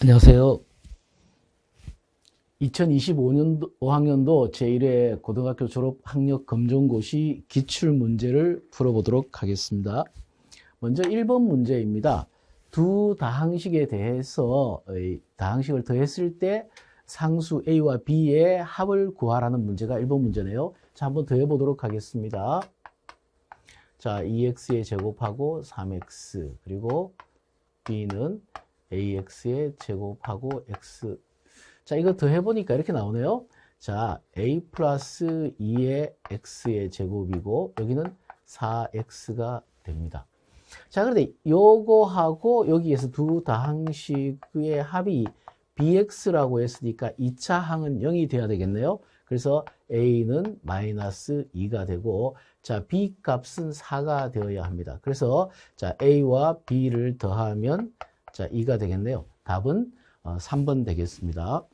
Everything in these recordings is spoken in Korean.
안녕하세요. 2025년도 5학년도 제1회 고등학교 졸업 학력 검정고시 기출문제를 풀어보도록 하겠습니다. 먼저 1번 문제입니다. 두 다항식에 대해서 다항식을 더했을 때 상수 A와 B의 합을 구하라는 문제가 1번 문제네요. 자, 한번 더해보도록 하겠습니다. 자, 2x의 제곱하고 3x, 그리고 B는 ax의 제곱하고 x. 자, 이거 더해보니까 이렇게 나오네요. 자, a 플러스 2의 x의 제곱이고 여기는 4x가 됩니다. 자, 그런데 요거하고 여기에서 두 다항식의 합이 bx라고 했으니까 2차 항은 0이 돼야 되겠네요. 그래서 a는 마이너스 2가 되고, 자, b 값은 4가 되어야 합니다. 그래서 자, a와 b를 더하면 자, 2가 되겠네요. 답은 3번 되겠습니다.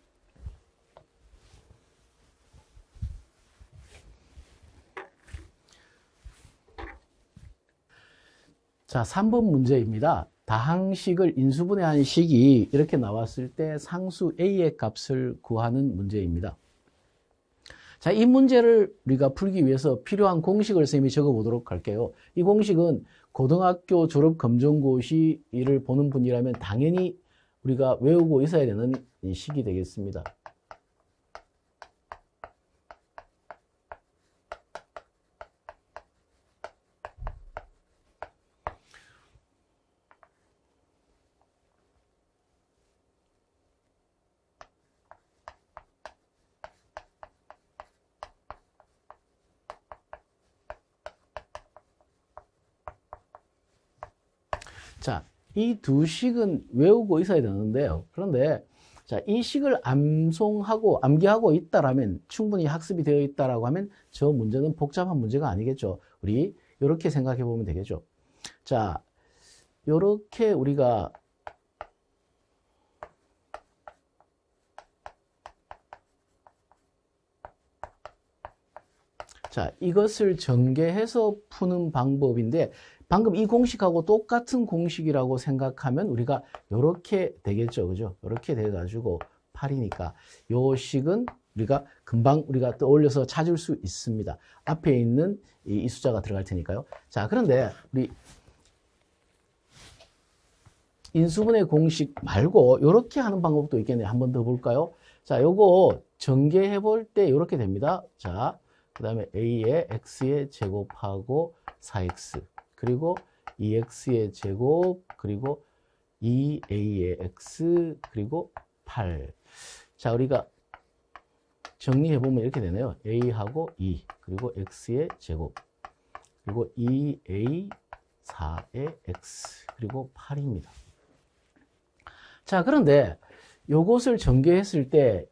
자, 3번 문제입니다. 다항식을 인수분해한 식이 이렇게 나왔을 때 상수 A의 값을 구하는 문제입니다. 자, 이 문제를 우리가 풀기 위해서 필요한 공식을 선생님이 적어보도록 할게요. 이 공식은 고등학교 졸업 검정고시를 보는 분이라면 당연히 우리가 외우고 있어야 되는 식이 되겠습니다. 자, 이 두 식은 외우고 있어야 되는데요. 그런데 자, 이 식을 암기하고 있다라면, 충분히 학습이 되어 있다라고 하면 저 문제는 복잡한 문제가 아니겠죠. 우리 이렇게 생각해 보면 되겠죠. 자, 이렇게 우리가 자, 이것을 전개해서 푸는 방법인데, 방금 이 공식하고 똑같은 공식이라고 생각하면 우리가 이렇게 되겠죠. 그죠? 이렇게 돼가지고 8이니까 요 식은 우리가 금방 우리가 떠올려서 찾을 수 있습니다. 앞에 있는 이 숫자가 들어갈 테니까요. 자, 그런데 우리 인수분해 공식 말고 이렇게 하는 방법도 있겠네요. 한 번 더 볼까요? 자, 요거 전개해 볼 때 이렇게 됩니다. 자, 그 다음에 a의 x의 제곱하고 4x, 그리고 2x의 제곱, 그리고 2a의 x, 그리고 8. 자, 우리가 정리해 보면 이렇게 되네요. a하고 2, 그리고 x의 제곱, 그리고 2a, 4의 x, 그리고 8입니다. 자, 그런데 요것을 전개했을 때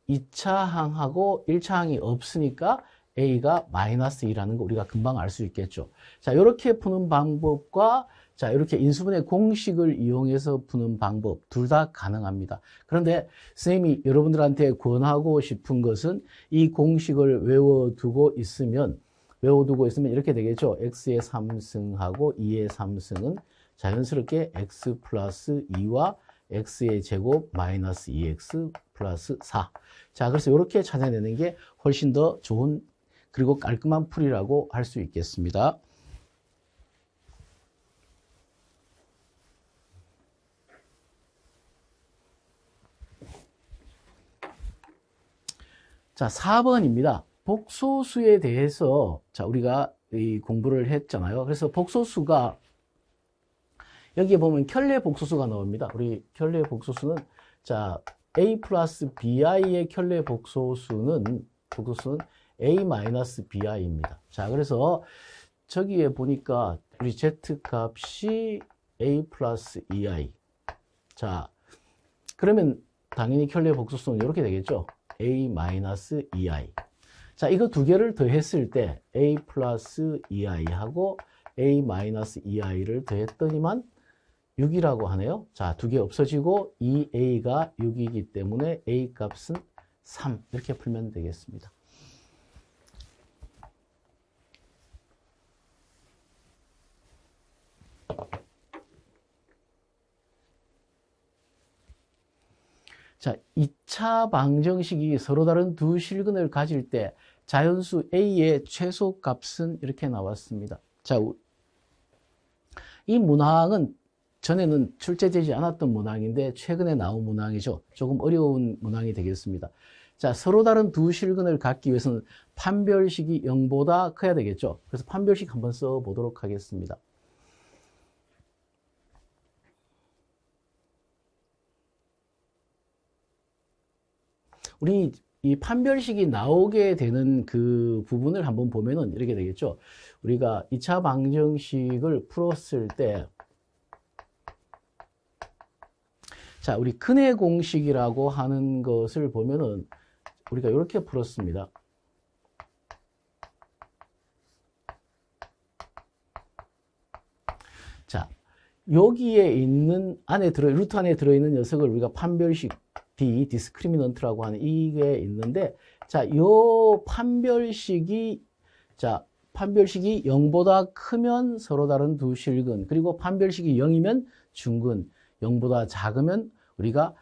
2차 항하고 1차 항이 없으니까 A가 마이너스 2라는 거 우리가 금방 알 수 있겠죠. 자, 이렇게 푸는 방법과 자, 이렇게 인수분해 공식을 이용해서 푸는 방법 둘 다 가능합니다. 그런데 선생님이 여러분들한테 권하고 싶은 것은 이 공식을 외워두고 있으면 이렇게 되겠죠. X의 3승하고 2의 3승은 자연스럽게 X 플러스 2와 X의 제곱 마이너스 2X 플러스 4. 자, 그래서 이렇게 찾아내는 게 훨씬 더 좋은 그리고 깔끔한 풀이라고 할 수 있겠습니다. 자, 4번입니다. 복소수에 대해서 자, 우리가 이 공부를 했잖아요. 그래서 복소수가 여기에 보면 켤레 복소수가 나옵니다. 우리 켤레 복소수는 자, a 플러스 bi의 켤레 복소수는 a 마이너스 bi입니다. 자, 그래서 저기에 보니까 우리 z 값이 a 플러스 2i. 자, 그러면 당연히 켤레 복소수는 이렇게 되겠죠. a 마이너스 2i. 자, 이거 두 개를 더했을 때 a 플러스 2i하고 a 마이너스 2i를 더했더니만 6이라고 하네요. 자, 두 개 없어지고 2a가 6이기 때문에 a 값은 3 이렇게 풀면 되겠습니다. 자, 2차 방정식이 서로 다른 두 실근을 가질 때 자연수 A의 최소값은 이렇게 나왔습니다. 자, 이 문항은 전에는 출제되지 않았던 문항인데 최근에 나온 문항이죠. 조금 어려운 문항이 되겠습니다. 자, 서로 다른 두 실근을 갖기 위해서는 판별식이 0보다 커야 되겠죠. 그래서 판별식 한번 써보도록 하겠습니다. 우리 이 판별식이 나오게 되는 그 부분을 한번 보면은 이렇게 되겠죠. 우리가 2차 방정식을 풀었을 때, 자, 우리 근의 공식이라고 하는 것을 보면은 우리가 이렇게 풀었습니다. 자, 여기에 있는 루트 안에 들어있는 녀석을 우리가 판별식 D, 디스크리미넌트라고 하는 이게 있는데, 자, 요 판별식이 0보다 크면 서로 다른 두 실근, 그리고 판별식이 0이면 중근, 0보다 작으면 우리가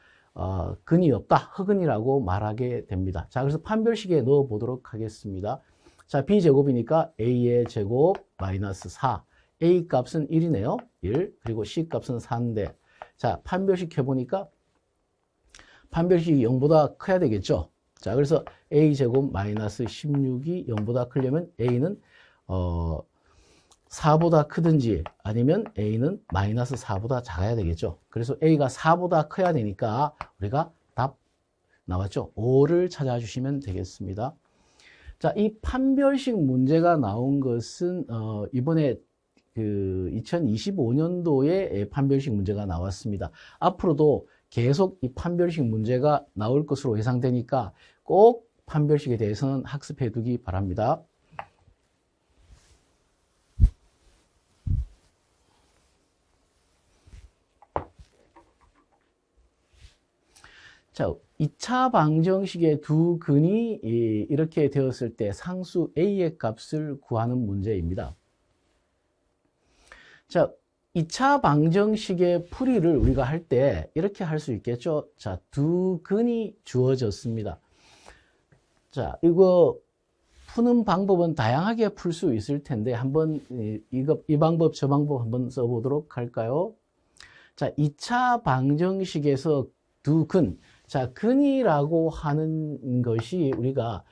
근이 없다, 흑근이라고 말하게 됩니다. 자, 그래서 판별식에 넣어 보도록 하겠습니다. 자, B제곱이니까 A의 제곱 마이너스 4. A 값은 1이네요. 1. 그리고 C 값은 4인데, 자, 판별식 해보니까 판별식이 0보다 커야 되겠죠. 자, 그래서 A제곱 마이너스 16이 0보다 크려면 A는 4보다 크든지 아니면 A는 마이너스 4보다 작아야 되겠죠. 그래서 A가 4보다 커야 되니까 우리가 답 나왔죠. 5를 찾아주시면 되겠습니다. 자, 이 판별식 문제가 나온 것은 이번에 그 2025년도에 판별식 문제가 나왔습니다. 앞으로도 계속 이 판별식 문제가 나올 것으로 예상되니까 꼭 판별식에 대해서는 학습해 두기 바랍니다. 자, 2차 방정식의 두 근이 이렇게 되었을 때 상수 A의 값을 구하는 문제입니다. 자, 2차 방정식의 풀이를 우리가 할 때 이렇게 할 수 있겠죠. 자, 두 근이 주어졌습니다. 자, 이거 푸는 방법은 다양하게 풀 수 있을 텐데 한번 이 방법 저 방법 한번 써보도록 할까요? 자, 2차 방정식에서 두 근, 자, 근이라고 하는 것이 우리가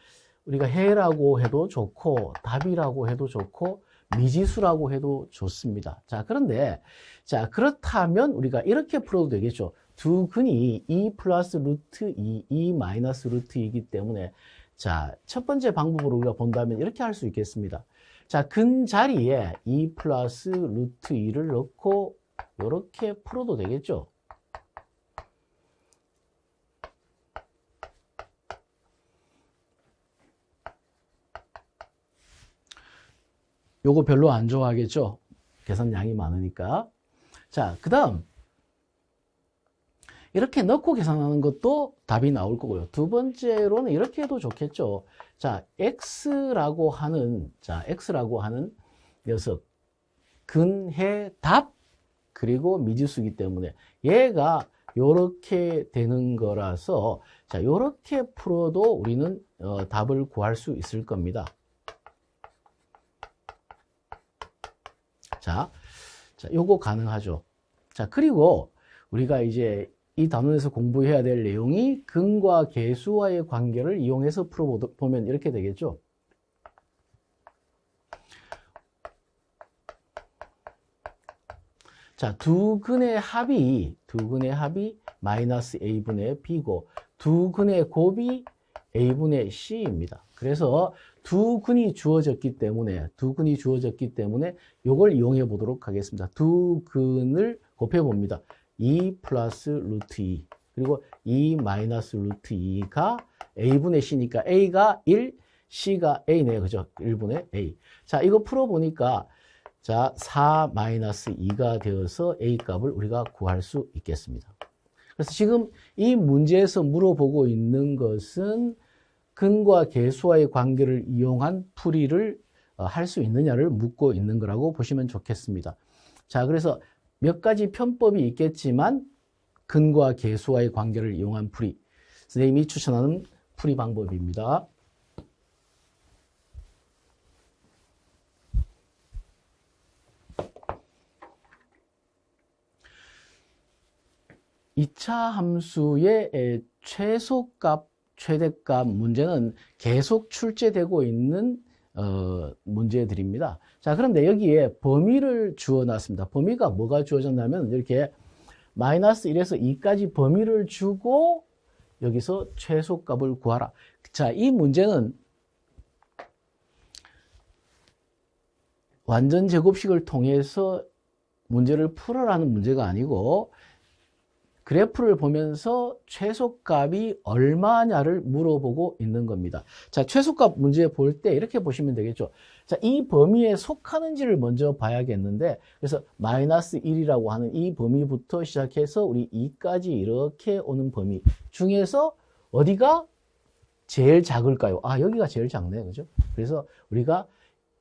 해라고 해도 좋고 답이라고 해도 좋고 미지수라고 해도 좋습니다. 자, 그런데 자, 그렇다면 우리가 이렇게 풀어도 되겠죠. 두 근이 2 플러스 루트 2, 2 마이너스 루트 2이기 때문에 자, 첫 번째 방법으로 우리가 본다면 이렇게 할 수 있겠습니다. 자, 근 자리에 2 플러스 루트 2를 넣고 이렇게 풀어도 되겠죠. 요거 별로 안 좋아하겠죠? 계산량이 많으니까. 자, 그 다음 이렇게 넣고 계산하는 것도 답이 나올 거고요. 두 번째로는 이렇게 해도 좋겠죠. 자, X라고 하는 녀석 근해 답 그리고 미지수이기 때문에 얘가 요렇게 되는 거라서 자, 요렇게 풀어도 우리는 답을 구할 수 있을 겁니다. 자, 요거 가능하죠. 자, 그리고 우리가 이제 이 단원에서 공부해야 될 내용이 근과 계수와의 관계를 이용해서 풀어보면 이렇게 되겠죠. 자, 두 근의 합이 마이너스 A분의 B고 두 근의 곱이 A분의 C입니다. 그래서 두 근이 주어졌기 때문에 이걸 이용해 보도록 하겠습니다. 두 근을 곱해 봅니다. 2 플러스 루트 2 그리고 2 마이너스 루트 2가 A분의 C니까 A가 1, C가 A네요. 그죠? 1분의 A. 자, 이거 풀어보니까 자, 4 마이너스 2가 되어서 A 값을 우리가 구할 수 있겠습니다. 그래서 지금 이 문제에서 물어보고 있는 것은 근과 계수와의 관계를 이용한 풀이를 할 수 있느냐를 묻고 있는 거라고 보시면 좋겠습니다. 자, 그래서 몇 가지 편법이 있겠지만 근과 계수와의 관계를 이용한 풀이 선생님이 추천하는 풀이 방법입니다. 이 차 함수의 최소값, 최대값 문제는 계속 출제되고 있는 문제들입니다. 자, 그런데 여기에 범위를 주어놨습니다. 범위가 뭐가 주어졌냐면 이렇게 마이너스 1에서 2까지 범위를 주고 여기서 최소값을 구하라. 자, 이 문제는 완전 제곱식을 통해서 문제를 풀어라는 문제가 아니고 그래프를 보면서 최소값이 얼마냐를 물어보고 있는 겁니다. 자, 최소값 문제 볼 때 이렇게 보시면 되겠죠. 자, 이 범위에 속하는지를 먼저 봐야겠는데, 그래서 마이너스 1이라고 하는 이 범위부터 시작해서 우리 2까지 이렇게 오는 범위 중에서 어디가 제일 작을까요? 아, 여기가 제일 작네요. 그죠? 그래서 우리가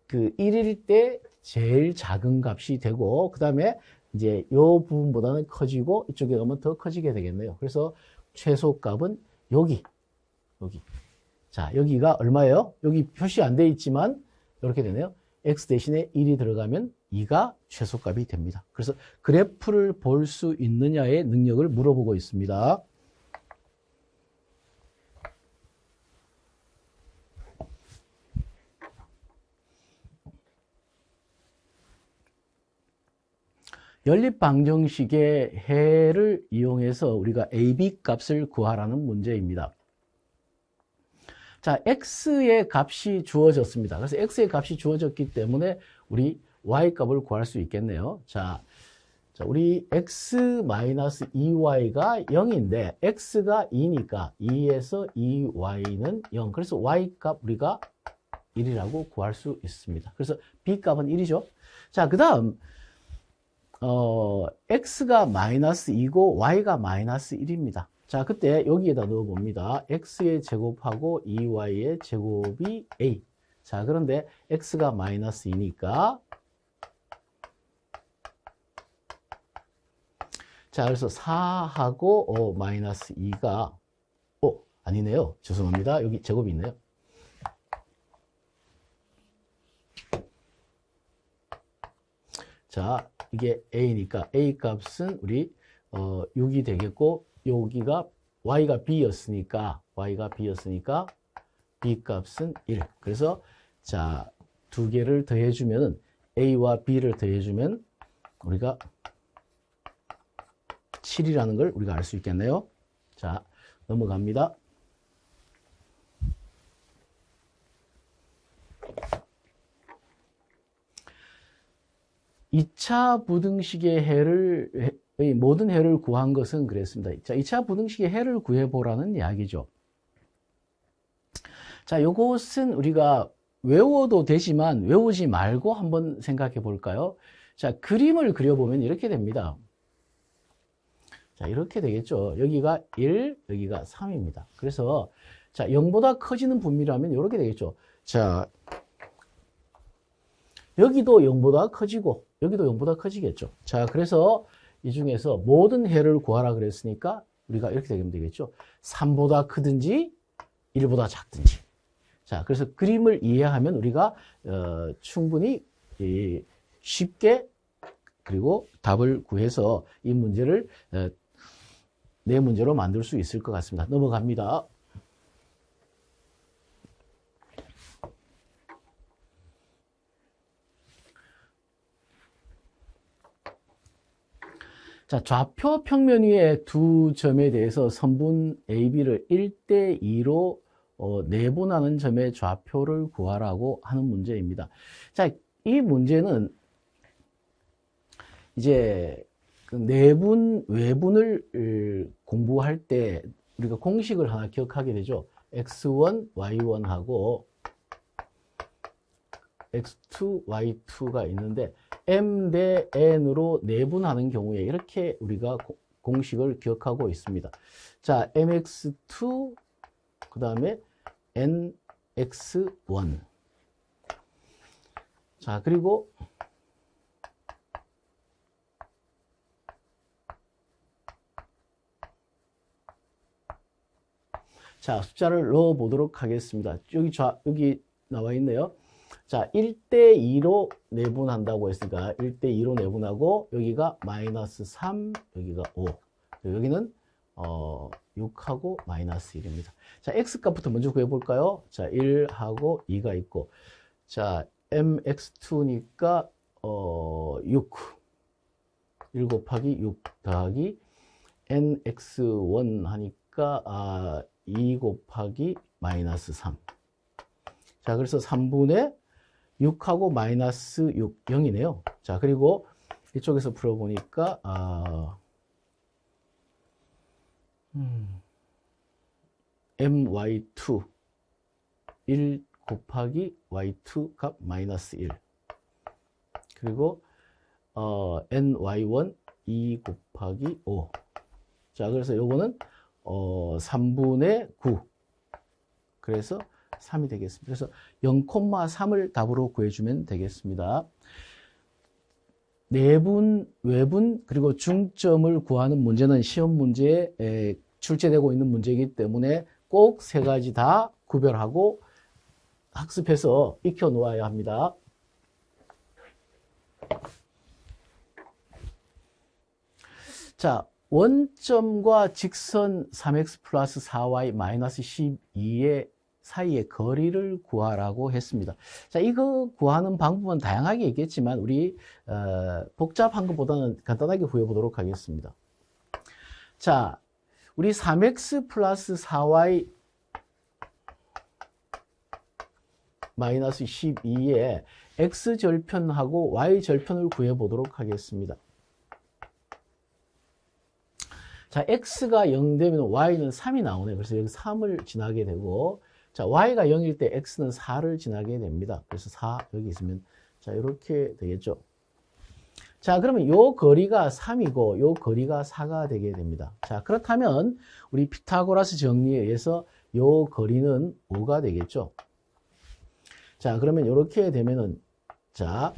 그 1일 때 제일 작은 값이 되고, 그 다음에 이제 이 부분보다는 커지고 이쪽에 가면 더 커지게 되겠네요. 그래서 최소값은 여기. 자, 여기가 얼마예요? 여기 표시 안 돼 있지만 이렇게 되네요. x 대신에 1이 들어가면 2가 최소값이 됩니다. 그래서 그래프를 볼 수 있느냐의 능력을 물어보고 있습니다. 연립방정식의 해를 이용해서 우리가 AB 값을 구하라는 문제입니다. 자, X의 값이 주어졌습니다. 그래서 X의 값이 주어졌기 때문에 우리 Y 값을 구할 수 있겠네요. 자, 우리 X-2Y가 0인데 X가 2니까 2에서 2Y는 0. 그래서 Y 값 우리가 1이라고 구할 수 있습니다. 그래서 B 값은 1이죠. 자, 그 다음 x가 마이너스 2고 y가 마이너스 1입니다. 자, 그때 여기에다 넣어 봅니다. x의 제곱하고 2y의 제곱이 a. 자, 그런데 x가 마이너스 2니까 자, 그래서 4하고 마이너스 2가 아니네요. 죄송합니다. 여기 제곱이 있네요. 자, 이게 a니까 a 값은 우리 6이 되겠고 여기가 y가 b였으니까 b 값은 1. 그래서 자, 두 개를 더해주면 a와 b를 더해주면 우리가 7이라는 걸 우리가 알 수 있겠네요. 자, 넘어갑니다. 이 차 부등식의 해를 모든 해를 구한 것은 그랬습니다. 자, 2차 부등식의 해를 구해보라는 이야기죠. 자, 요것은 우리가 외워도 되지만 외우지 말고 한번 생각해 볼까요? 자, 그림을 그려보면 이렇게 됩니다. 자, 이렇게 되겠죠. 여기가 1, 여기가 3입니다. 그래서 자, 0보다 커지는 분미라면 이렇게 되겠죠. 자, 여기도 0보다 커지고 여기도 0보다 커지겠죠. 자, 그래서 이 중에서 모든 해를 구하라 그랬으니까 우리가 이렇게 되면 되겠죠. 3보다 크든지 1보다 작든지. 자, 그래서 그림을 이해하면 우리가 충분히 쉽게 그리고 답을 구해서 이 문제를 내 문제로 만들 수 있을 것 같습니다. 넘어갑니다. 자, 좌표 평면 위에 두 점에 대해서 선분 AB를 1대2로 내분하는 점의 좌표를 구하라고 하는 문제입니다. 자, 이 문제는 이제 그 내분, 외분을 공부할 때 우리가 공식을 하나 기억하게 되죠. x1, y1하고 x2, y2가 있는데 m 대 n으로 내분하는 경우에 이렇게 우리가 공식을 기억하고 있습니다. 자, mx2 그 다음에 nx1 자, 그리고 자, 숫자를 넣어 보도록 하겠습니다. 여기 나와 있네요. 자, 1대2로 내분한다고 했으니까 1대2로 내분하고 여기가 마이너스 3, 여기가 5. 여기는 6하고 마이너스 1입니다. 자, x값부터 먼저 구해볼까요? 자, 1하고 2가 있고, 자, mx2니까 6. 1 곱하기 6 더하기 nx1 하니까 2 곱하기 마이너스 3. 자, 그래서 3분의 6하고 마이너스 6, 0이네요. 자, 그리고 이쪽에서 풀어보니까 my2 1 곱하기 y2 값 마이너스 1 그리고 ny1 2 곱하기 5. 자, 그래서 요거는 3분의 9. 그래서 3이 되겠습니다. 그래서 0,3을 답으로 구해주면 되겠습니다. 내분, 외분, 그리고 중점을 구하는 문제는 시험 문제에 출제되고 있는 문제이기 때문에 꼭 세 가지 다 구별하고 학습해서 익혀 놓아야 합니다. 자, 원점과 직선 3x 플러스 4y 마이너스 12의 사이의 거리를 구하라고 했습니다. 자, 이거 구하는 방법은 다양하게 있겠지만 우리 복잡한 것보다는 간단하게 구해보도록 하겠습니다. 자, 우리 3x 플러스 4y 마이너스 12의 x절편하고 y절편을 구해보도록 하겠습니다. 자, x가 0 되면 y는 3이 나오네요. 그래서 여기 3을 지나게 되고, 자, y가 0일 때 x는 4를 지나게 됩니다. 그래서 4 여기 있으면, 자, 이렇게 되겠죠. 자, 그러면 요 거리가 3이고, 요 거리가 4가 되게 됩니다. 자, 그렇다면, 우리 피타고라스 정리에 의해서 요 거리는 5가 되겠죠. 자, 그러면 이렇게 되면은, 자,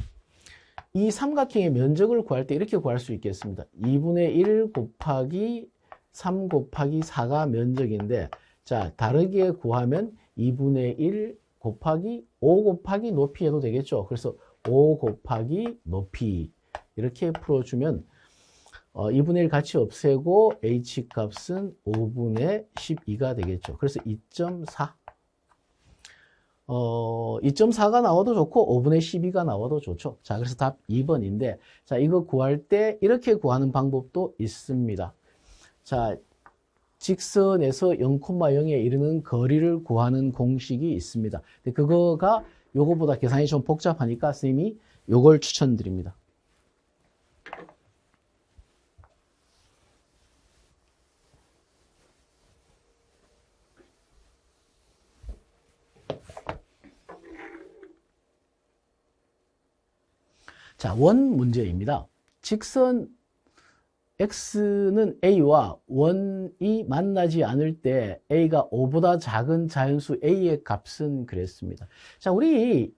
이 삼각형의 면적을 구할 때 이렇게 구할 수 있겠습니다. 2분의 1 곱하기 3 곱하기 4가 면적인데, 자, 다르게 구하면 2분의 1 곱하기 5 곱하기 높이 해도 되겠죠. 그래서 5 곱하기 높이 이렇게 풀어주면 2분의 1 같이 없애고 h 값은 5분의 12가 되겠죠. 그래서 2.4. 2.4가 나와도 좋고 5분의 12가 나와도 좋죠. 자, 그래서 답 2번인데, 자, 이거 구할 때 이렇게 구하는 방법도 있습니다. 자, 직선에서 0,0에 이르는 거리를 구하는 공식이 있습니다. 근데 그거가 요거보다 계산이 좀 복잡하니까 선생님이 요걸 추천드립니다. 자, 원 문제입니다. 직선 x는 a와 원이 만나지 않을 때 a가 5보다 작은 자연수 a의 값은 그랬습니다. 자, 우리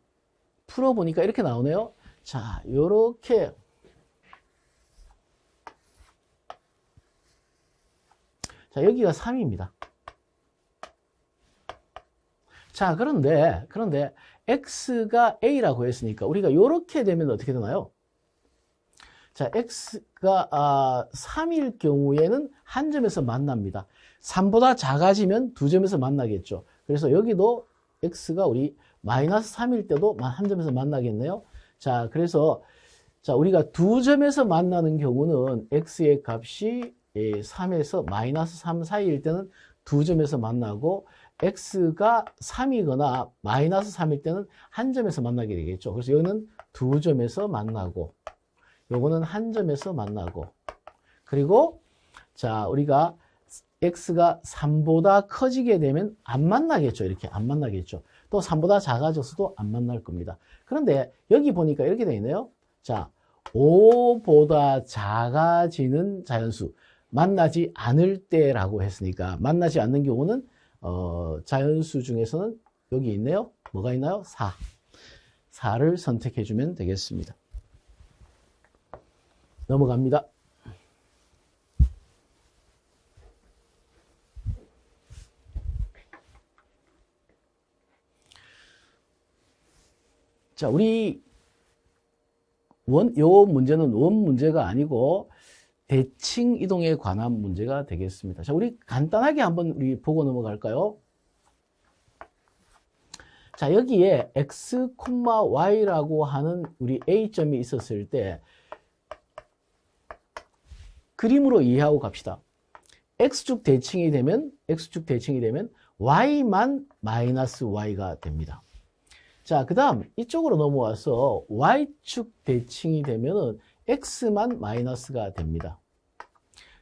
풀어보니까 이렇게 나오네요. 자, 요렇게 자, 여기가 3입니다. 자, 그런데 x가 a라고 했으니까 우리가 이렇게 되면 어떻게 되나요? 자, x가 3일 경우에는 한 점에서 만납니다. 3보다 작아지면 두 점에서 만나겠죠. 그래서 여기도 x가 우리 마이너스 3일 때도 한 점에서 만나겠네요. 자, 그래서 자, 우리가 두 점에서 만나는 경우는 x의 값이 3에서 마이너스 3 사이일 때는 두 점에서 만나고 x가 3이거나 마이너스 3일 때는 한 점에서 만나게 되겠죠. 그래서 여기는 두 점에서 만나고 요거는 한 점에서 만나고 그리고 자, 우리가 x가 3보다 커지게 되면 안 만나겠죠. 이렇게 안 만나겠죠. 또 3보다 작아져서도 안 만날 겁니다. 그런데 여기 보니까 이렇게 되어 있네요. 자, 5보다 작아지는 자연수 만나지 않을 때라고 했으니까 만나지 않는 경우는 자연수 중에서는 여기 있네요. 뭐가 있나요? 4. 4를 선택해 주면 되겠습니다. 넘어갑니다. 자, 우리 요 문제는 원 문제가 아니고 대칭 이동에 관한 문제가 되겠습니다. 자, 우리 간단하게 한번 우리 보고 넘어갈까요? 자, 여기에 x, y라고 하는 우리 A점이 있었을 때 그림으로 이해하고 갑시다. X축 대칭이 되면 Y만 마이너스 Y가 됩니다. 자, 그 다음 이쪽으로 넘어와서 Y축 대칭이 되면은 X만 마이너스가 됩니다.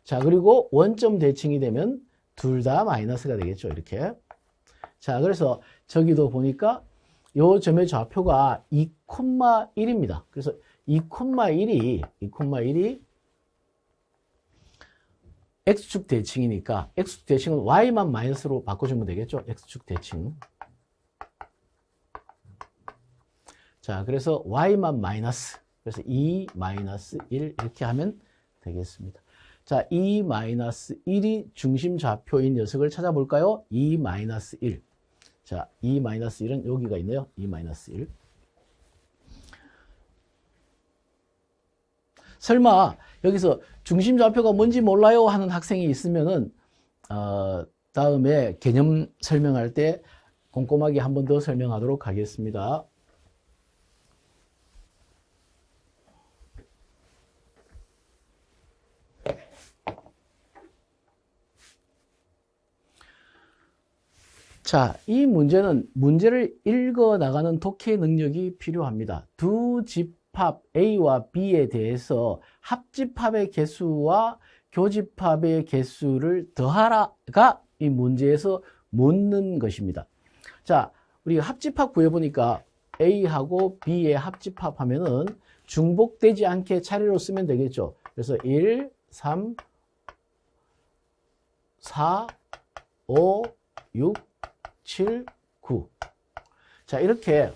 자, 그리고 원점 대칭이 되면 둘 다 마이너스가 되겠죠. 이렇게. 자, 그래서 저기도 보니까 요 점의 좌표가 2,1입니다. 그래서 2,1이 X축 대칭이니까 X축 대칭은 Y만 마이너스로 바꿔주면 되겠죠. X축 대칭. 자, 그래서 Y만 마이너스. 그래서 2 마이너스 1 이렇게 하면 되겠습니다. 자, 2 마이너스 1이 중심 좌표인 녀석을 찾아볼까요? 2 마이너스 1. 자, 2 마이너스 1은 여기가 있네요. 2 마이너스 1. 설마 여기서 중심 좌표가 뭔지 몰라요 하는 학생이 있으면은 다음에 개념 설명할 때 꼼꼼하게 한 번 더 설명하도록 하겠습니다. 자, 이 문제는 문제를 읽어 나가는 독해 능력이 필요합니다. 두 집합 A와 B에 대해서 합집합의 개수와 교집합의 개수를 더하라가 이 문제에서 묻는 것입니다. 자, 우리 합집합 구해보니까 A하고 B의 합집합 하면은 중복되지 않게 차례로 쓰면 되겠죠. 그래서 1, 3, 4, 5, 6, 7, 9. 자, 이렇게.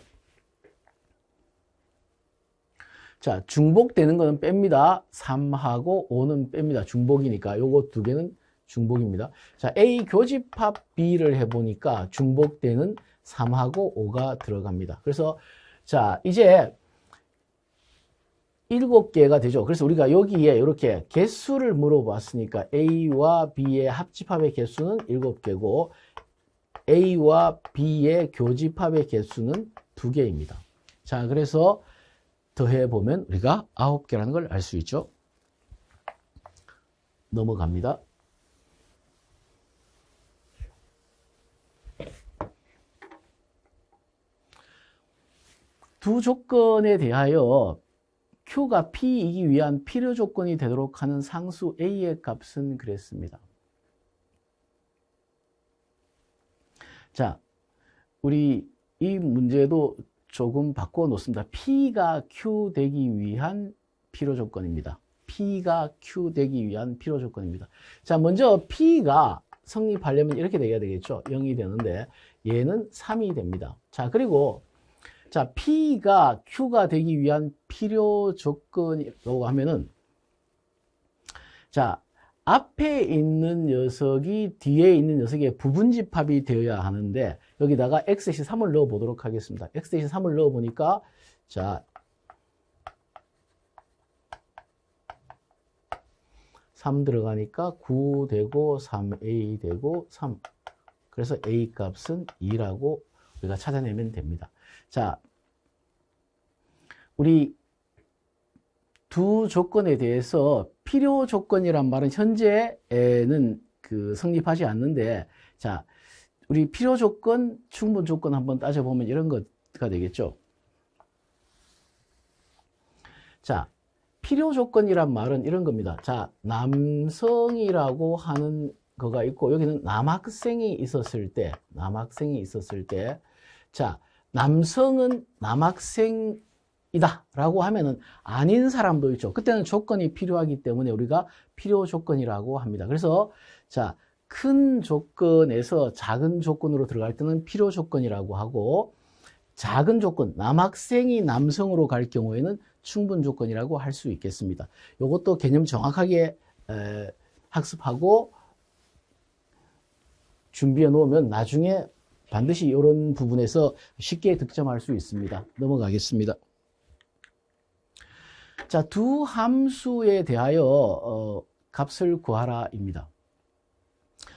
자, 중복되는 거는 뺍니다. 3하고 5는 뺍니다. 중복이니까. 요거 두 개는 중복입니다. 자, A 교집합 B를 해보니까 중복되는 3하고 5가 들어갑니다. 그래서, 자, 이제 7개가 되죠. 그래서 우리가 여기에 이렇게 개수를 물어봤으니까 A와 B의 합집합의 개수는 7개고, A와 B의 교집합의 개수는 2개입니다. 자, 그래서 더해보면 우리가 9개라는 걸 알 수 있죠. 넘어갑니다. 두 조건에 대하여 Q가 P이기 위한 필요 조건이 되도록 하는 상수 A의 값은 그랬습니다. 자, 우리 이 문제도 조금 바꿔 놓습니다. P가 Q 되기 위한 필요 조건입니다. P가 Q 되기 위한 필요 조건입니다. 자, 먼저 P가 성립하려면 이렇게 돼야 되겠죠. 0이 되는데 얘는 3이 됩니다. 자, 그리고 자, P가 Q가 되기 위한 필요 조건이라고 하면은 자, 앞에 있는 녀석이 뒤에 있는 녀석의 부분집합이 되어야 하는데 여기다가 x-3을 넣어 보도록 하겠습니다. x-3을 넣어 보니까 자 3 들어가니까 9 되고 3a 되고 3. 그래서 a 값은 2라고 우리가 찾아내면 됩니다. 자, 우리 두 조건에 대해서 필요 조건이란 말은 현재는 성립하지 않는데, 자, 우리 필요 조건, 충분 조건 한번 따져보면 이런 거가 되겠죠. 자, 필요 조건이란 말은 이런 겁니다. 자, 남성이라고 하는 거가 있고, 여기는 남학생이 있었을 때, 자, 남성은 남학생 이다 라고 하면은 아닌 사람도 있죠. 그때는 조건이 필요하기 때문에 우리가 필요 조건이라고 합니다. 그래서 자, 큰 조건에서 작은 조건으로 들어갈 때는 필요 조건이라고 하고, 작은 조건, 남학생이 남성으로 갈 경우에는 충분 조건이라고 할 수 있겠습니다. 이것도 개념 정확하게 학습하고 준비해 놓으면 나중에 반드시 이런 부분에서 쉽게 득점할 수 있습니다. 넘어가겠습니다. 자, 두 함수에 대하여 값을 구하라입니다.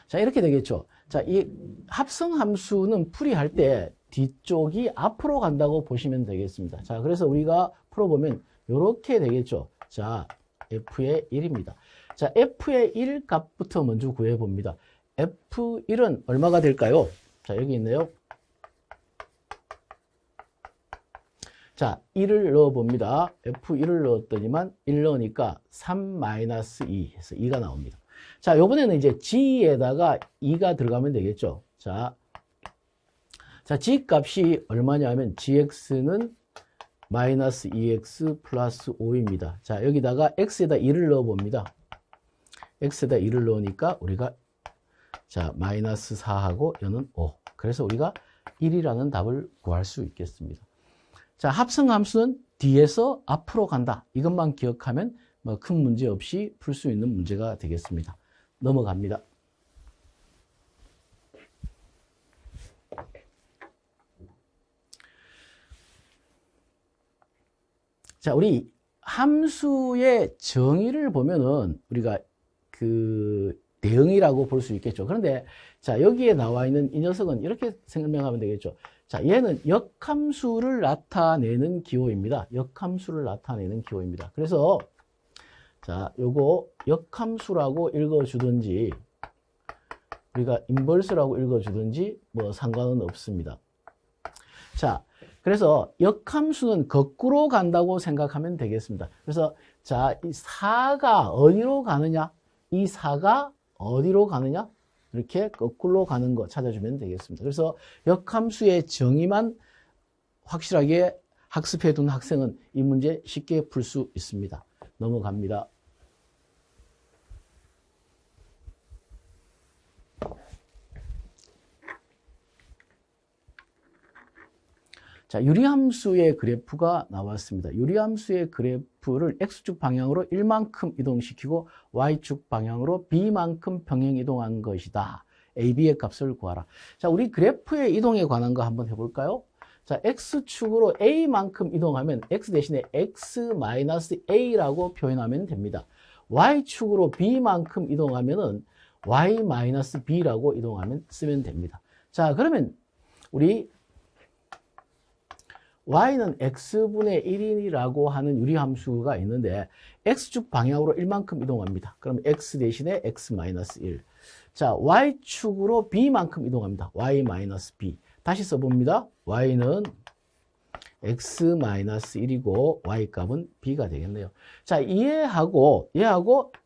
자, 이렇게 되겠죠. 자, 이 합성 함수는 풀이할 때 뒤쪽이 앞으로 간다고 보시면 되겠습니다. 자, 그래서 우리가 풀어보면 이렇게 되겠죠. 자, f의 1입니다. 자, f의 1 값부터 먼저 구해봅니다. f1은 얼마가 될까요? 자, 여기 있네요. 자, 1을 넣어봅니다. f1을 넣었더니만 1 넣으니까 3-2 해서 2가 나옵니다. 자, 요번에는 이제 g에다가 2가 들어가면 되겠죠. 자, g 값이 얼마냐면 gx는 마이너스 2x 플러스 5입니다. 자, 여기다가 x에다 2를 넣어봅니다. x에다 2를 넣으니까 우리가 자, 마이너스 4하고 여는 5. 그래서 우리가 1이라는 답을 구할 수 있겠습니다. 자, 합성함수는 뒤에서 앞으로 간다. 이것만 기억하면 뭐 큰 문제 없이 풀 수 있는 문제가 되겠습니다. 넘어갑니다. 자, 우리 함수의 정의를 보면은 우리가 그 대응이라고 볼 수 있겠죠. 그런데 자, 여기에 나와 있는 이 녀석은 이렇게 설명하면 되겠죠. 자, 얘는 역함수를 나타내는 기호입니다. 역함수를 나타내는 기호입니다. 그래서 자, 요거 역함수라고 읽어주든지 우리가 인버스라고 읽어주든지 뭐 상관은 없습니다. 자, 그래서 역함수는 거꾸로 간다고 생각하면 되겠습니다. 그래서 자, 이 4가 어디로 가느냐? 이 4가 어디로 가느냐? 이렇게 거꾸로 가는 거 찾아주면 되겠습니다. 그래서 역함수의 정의만 확실하게 학습해 둔 학생은 이 문제 쉽게 풀 수 있습니다. 넘어갑니다. 자, 유리함수의 그래프가 나왔습니다. 유리함수의 그래프를 x축 방향으로 1만큼 이동시키고 y축 방향으로 b만큼 평행 이동한 것이다. a, b의 값을 구하라. 자, 우리 그래프의 이동에 관한 거 한번 해볼까요? 자, x축으로 a만큼 이동하면 x 대신에 x-a라고 표현하면 됩니다. y축으로 b만큼 이동하면은 y-b라고 쓰면 됩니다. 자, 그러면 우리 y는 x분의 1이라고 하는 유리함수가 있는데 x축 방향으로 1만큼 이동합니다. 그럼 x 대신에 x-1. 자, y축으로 b만큼 이동합니다. y-b. 다시 써봅니다. y는 x-1이고 y값은 b가 되겠네요. 자, 얘하고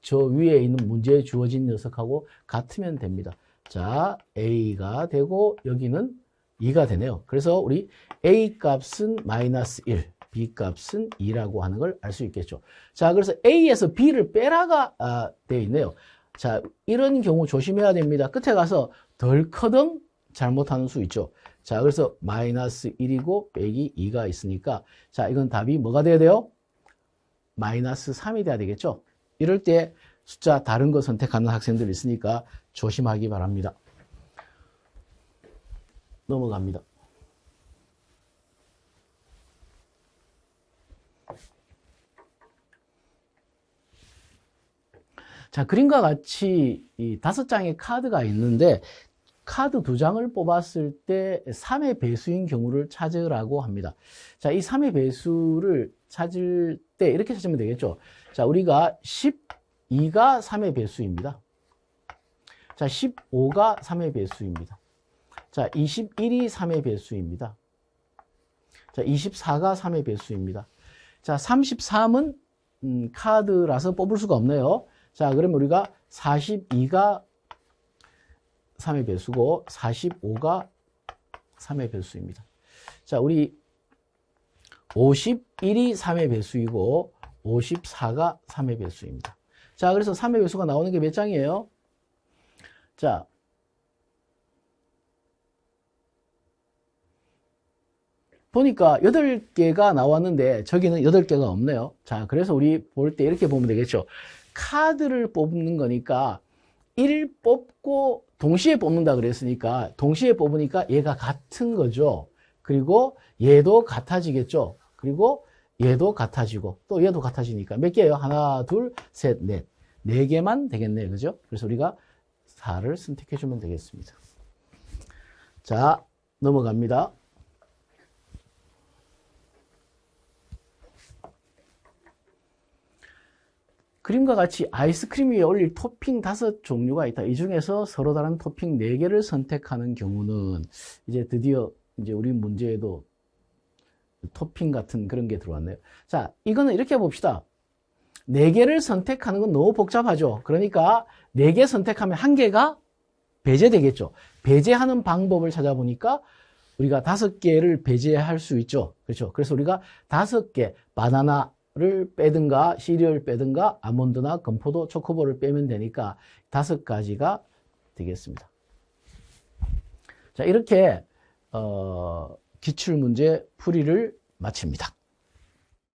저 위에 있는 문제에 주어진 녀석하고 같으면 됩니다. 자, a가 되고 여기는 2가 되네요. 그래서 우리 a 값은 마이너스 1, b 값은 2라고 하는 걸 알 수 있겠죠. 자, 그래서 a에서 b를 빼라가 되어 있네요. 자, 이런 경우 조심해야 됩니다. 끝에 가서 덜커덩 잘못하는 수 있죠. 자, 그래서 마이너스 1이고 빼기 2가 있으니까 자, 이건 답이 뭐가 돼야 돼요? 마이너스 3이 돼야 되겠죠. 이럴 때 숫자 다른 거 선택하는 학생들 있으니까 조심하기 바랍니다. 넘어갑니다. 자, 그림과 같이 이 5장의 카드가 있는데 카드 2장을 뽑았을 때 3의 배수인 경우를 찾으라고 합니다. 자, 이 3의 배수를 찾을 때 이렇게 찾으면 되겠죠. 자, 우리가 12가 3의 배수입니다. 자, 15가 3의 배수입니다. 자, 21이 3의 배수입니다. 자, 24가 3의 배수입니다. 자, 33은 카드라서 뽑을 수가 없네요. 자, 그러면 우리가 42가 3의 배수고 45가 3의 배수입니다. 자, 우리 51이 3의 배수이고 54가 3의 배수입니다. 자, 그래서 3의 배수가 나오는 게 몇 장이에요? 자, 보니까 8개가 나왔는데 저기는 8개가 없네요. 자, 그래서 우리 볼 때 이렇게 보면 되겠죠. 카드를 뽑는 거니까 1 뽑고 동시에 뽑는다 그랬으니까 동시에 뽑으니까 얘가 같은 거죠. 그리고 얘도 같아지겠죠. 그리고 얘도 같아지고 또 얘도 같아지니까 몇 개예요? 하나, 둘, 셋, 넷. 4개만 되겠네요. 그죠? 그래서 우리가 4를 선택해 주면 되겠습니다. 자, 넘어갑니다. 그림과 같이 아이스크림 위에 올릴 토핑 5종류가 있다. 이 중에서 서로 다른 토핑 4개를 선택하는 경우는 이제 드디어 이제 우리 문제에도 토핑 같은 그런 게 들어왔네요. 자, 이거는 이렇게 봅시다. 4개를 선택하는 건 너무 복잡하죠. 그러니까 4개 선택하면 1개가 배제되겠죠. 배제하는 방법을 찾아보니까 우리가 5개를 배제할 수 있죠. 그렇죠. 그래서 우리가 5개, 바나나를 빼든가, 시리얼 빼든가, 아몬드나 건포도, 초코볼을 빼면 되니까 5가지가 되겠습니다. 자, 이렇게 기출문제 풀이를 마칩니다.